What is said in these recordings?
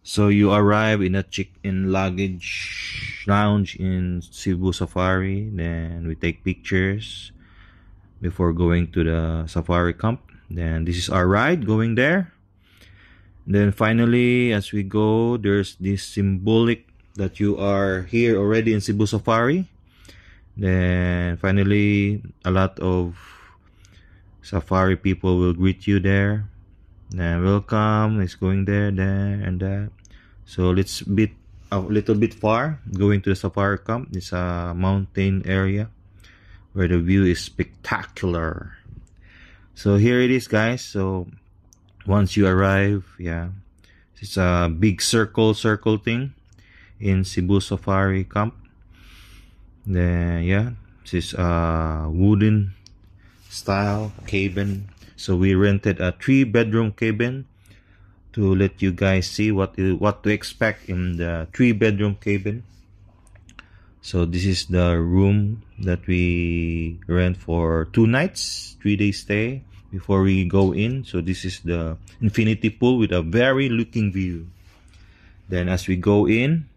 So you arrive in a check-in luggage lounge in Cebu Safari. Then we take pictures before going to the safari camp. Then this is our ride going there. Then finally, as we go, there's this symbolic that you are here already in Cebu Safari. Then finally, a lot of safari people will greet you there. Then welcome, it's going there, and that. So it's a little bit far going to the safari camp. It's a mountain area where the view is spectacular. So here it is, guys. So once you arrive, yeah, it's a big circle thing in Cebu Safari Camp. Then yeah, this is a wooden style cabin. So we rented a 3-bedroom cabin to let you guys see what to expect in the 3-bedroom cabin. So this is the room that we rent for 2 nights, 3 days stay before we go in. So this is the infinity pool with a very looking view. Then as we go in,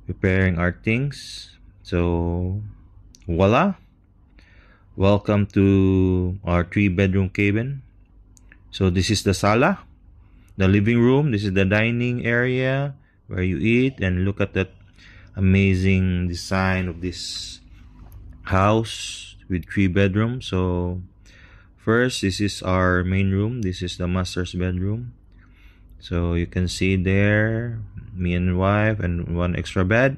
preparing our things. So voila, welcome to our 3-bedroom cabin. So this is the sala, the living room. This is the dining area where you eat, and look at that amazing design of this house with 3 bedrooms. So first, this is our main room. This is the master's bedroom. So you can see there, me and wife, and 1 extra bed.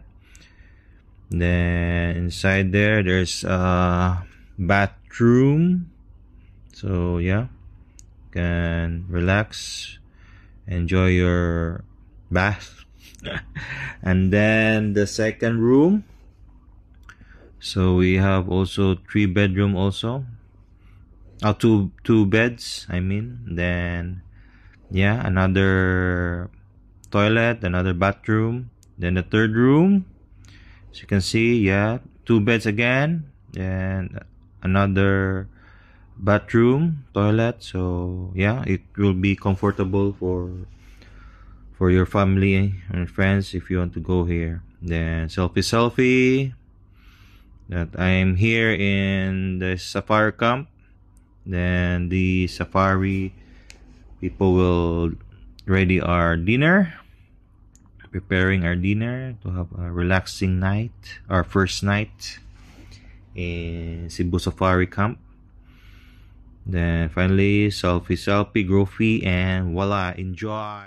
Then inside there's a bathroom. So yeah, you can relax, enjoy your bath. And then the second room, so we have also 3-bedroom also. Two beds, I mean. Then yeah, another toilet, another bathroom. Then the third room, as you can see, yeah, 2 beds again, and another bathroom, toilet. So yeah, it will be comfortable for your family and friends if you want to go here. Then selfie that I'm here in the safari camp. Then the safari people will ready our dinner, preparing our dinner to have a relaxing night, our first night in Cebu Safari Camp. Then finally selfie, growfie, and voila, enjoy.